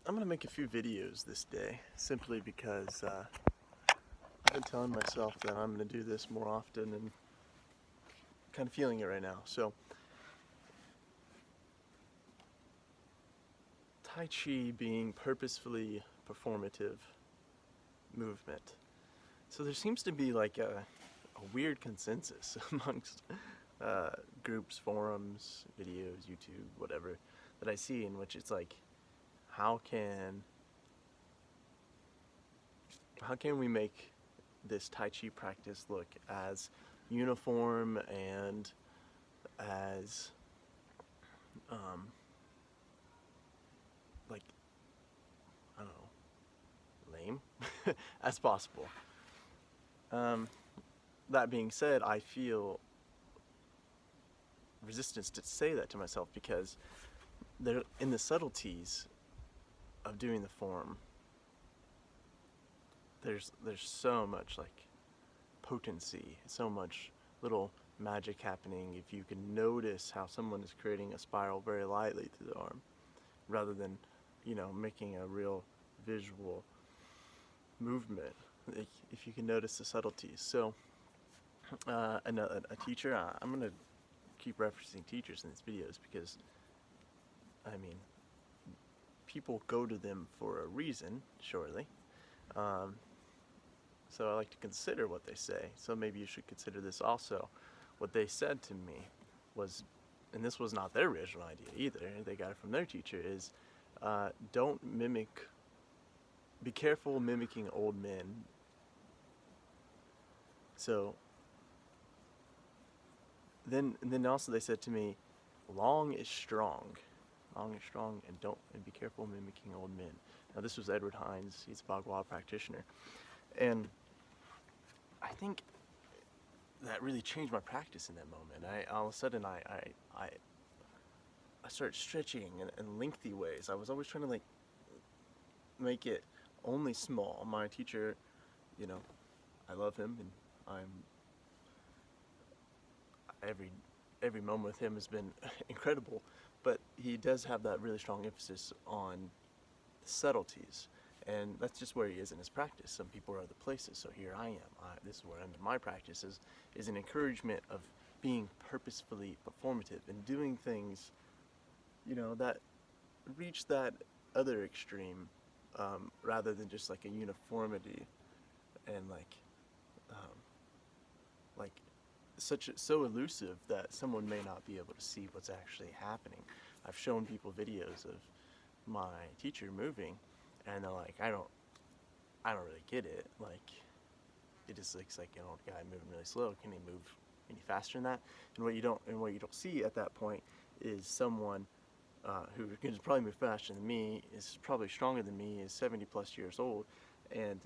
I'm gonna make a few videos this day simply because I've been telling myself that I'm gonna do this more often and kind of feeling it right now. So, Tai Chi being purposefully performative movement. So there seems to be like a weird consensus amongst groups, forums, videos, YouTube, whatever, that I see in which it's like, how can we make this Tai Chi practice look as uniform and as like, I don't know, lame as possible. That being said, I feel resistance to say that to myself because they're in the subtleties of doing the form. There's so much like potency, so much little magic happening if you can notice how someone is creating a spiral very lightly through the arm rather than, making a real visual movement. If you can notice the subtleties. So a teacher, I'm going to keep referencing teachers in these videos because, I mean, people go to them for a reason, surely. So I like to consider what they say. So maybe you should consider this also. What they said to me was, and this was not their original idea either, they got it from their teacher, is don't mimic, be careful mimicking old men. So then also they said to me, long is strong, and be careful mimicking old men. Now this was Edward Hines, he's a Bhagwad practitioner. And I think that really changed my practice in that moment. All of a sudden I started stretching in lengthy ways. I was always trying to like make it only small. My teacher, I love him, and every moment with him has been incredible. But he does have that really strong emphasis on the subtleties. And that's just where he is in his practice. Some people are other places, so here I am. This is where I'm in my practice, is an encouragement of being purposefully performative and doing things, that reach that other extreme, rather than just like a uniformity and like so elusive that someone may not be able to see what's actually happening. I've shown people videos of my teacher moving, and they're like, I don't really get it. Like, it just looks like an old guy moving really slow. Can he move any faster than that? And what you don't see at that point is someone who can probably move faster than me, is probably stronger than me, is 70 plus years old, and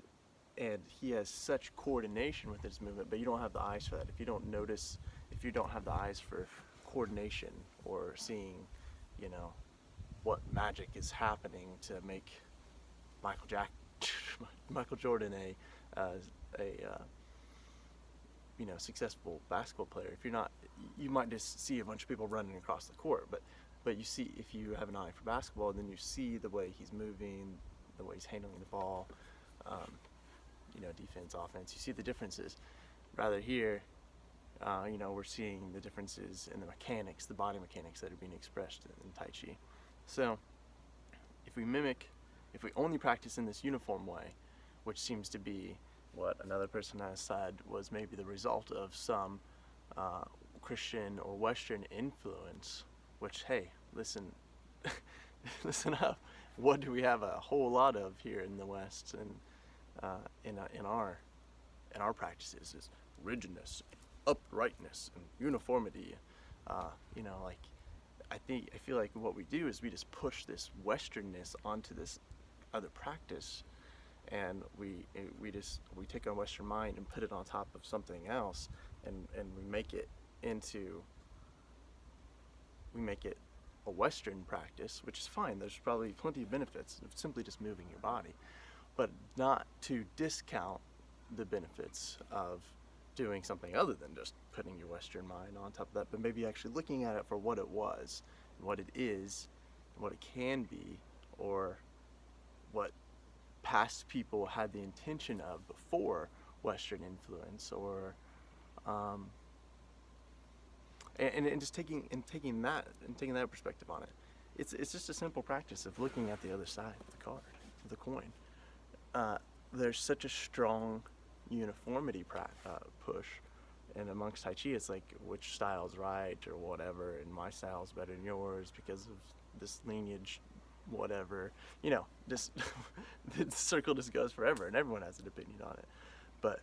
he has such coordination with his movement, but you don't have the eyes for that. If you don't have the eyes for coordination or seeing, what magic is happening to make Michael Jordan a successful basketball player. If you're not, you might just see a bunch of people running across the court, but you see, if you have an eye for basketball, then you see the way he's moving, the way he's handling the ball, defense, offense. You see the differences. Rather here, we're seeing the differences in the mechanics, the body mechanics that are being expressed in Tai Chi. So if we only practice in this uniform way, which seems to be what another person has said was maybe the result of some Christian or Western influence, which, hey, listen, listen up. What do we have a whole lot of here in the West and in our practices is rigidness, uprightness, and uniformity. I feel like what we do is we just push this Westernness onto this other practice, and we take our Western mind and put it on top of something else, and we make it a Western practice, which is fine. There's probably plenty of benefits of simply just moving your body, but not to discount the benefits of doing something other than just putting your Western mind on top of that, but maybe actually looking at it for what it was, and what it is, and what it can be, or what past people had the intention of before Western influence, or and just taking that perspective on it. It's just a simple practice of looking at the other side of the card, of the coin. There's such a strong uniformity push, and amongst Tai Chi, it's like which style's right or whatever, and my style's better than yours because of this lineage, whatever. Just the circle just goes forever, and everyone has an opinion on it. But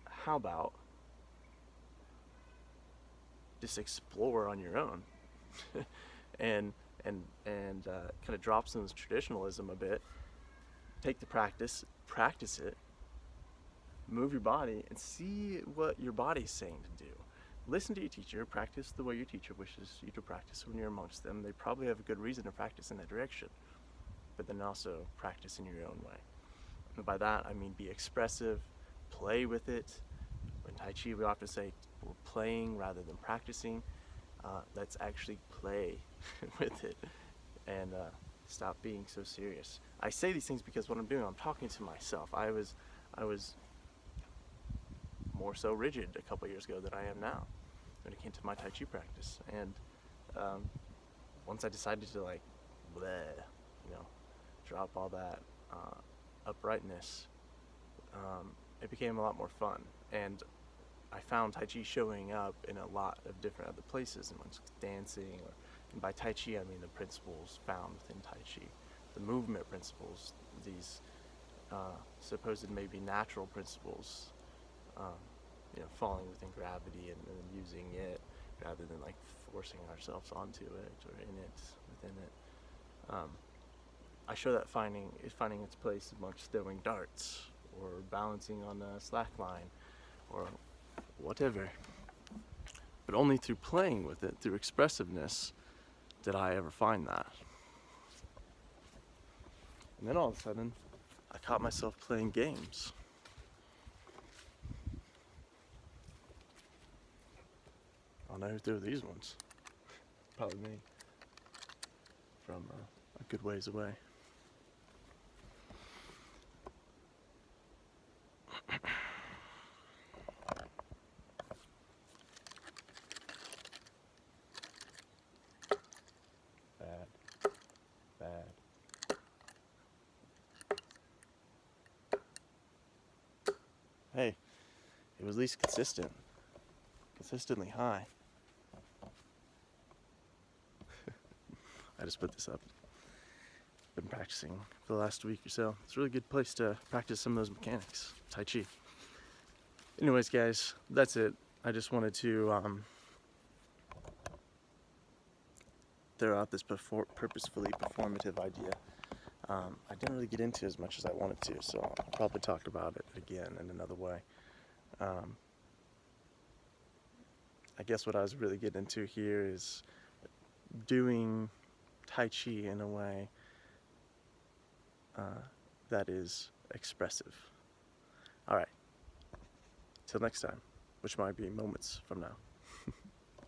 how about just explore on your own, and kind of drop some of this traditionalism a bit. Take the practice it, move your body, and see what your body's saying to do. Listen to your teacher, practice the way your teacher wishes you to practice when you're amongst them. They probably have a good reason to practice in that direction, but then also practice in your own way. And by that, I mean be expressive, play with it. In Tai Chi, we often say we're playing rather than practicing. Let's actually play with it, and stop being so serious. I say these things because what I'm doing, I'm talking to myself. I was more so rigid a couple years ago than I am now when it came to my Tai Chi practice. And once I decided to drop all that uprightness, it became a lot more fun. And I found Tai Chi showing up in a lot of different other places, amongst dancing, and by Tai Chi I mean the principles found within Tai Chi, the movement principles, these supposed maybe natural principles, falling within gravity and using it rather than like forcing ourselves onto it or within it. I show that finding its place amongst throwing darts or balancing on a slack line or whatever. But only through playing with it, through expressiveness, did I ever find that. And then all of a sudden, I caught myself playing games. I don't know who threw these ones. Probably me. From a good ways away. Bad. Hey, it was at least consistently high. I just put this up. Been practicing for the last week or so. It's a really good place to practice some of those mechanics, Tai Chi. Anyways, guys, that's it. I just wanted to throw out this purposefully performative idea. I didn't really get into as much as I wanted to, so I'll probably talk about it again in another way. I guess what I was really getting into here is doing Tai Chi in a way that is expressive. Alright, till next time, which might be moments from now.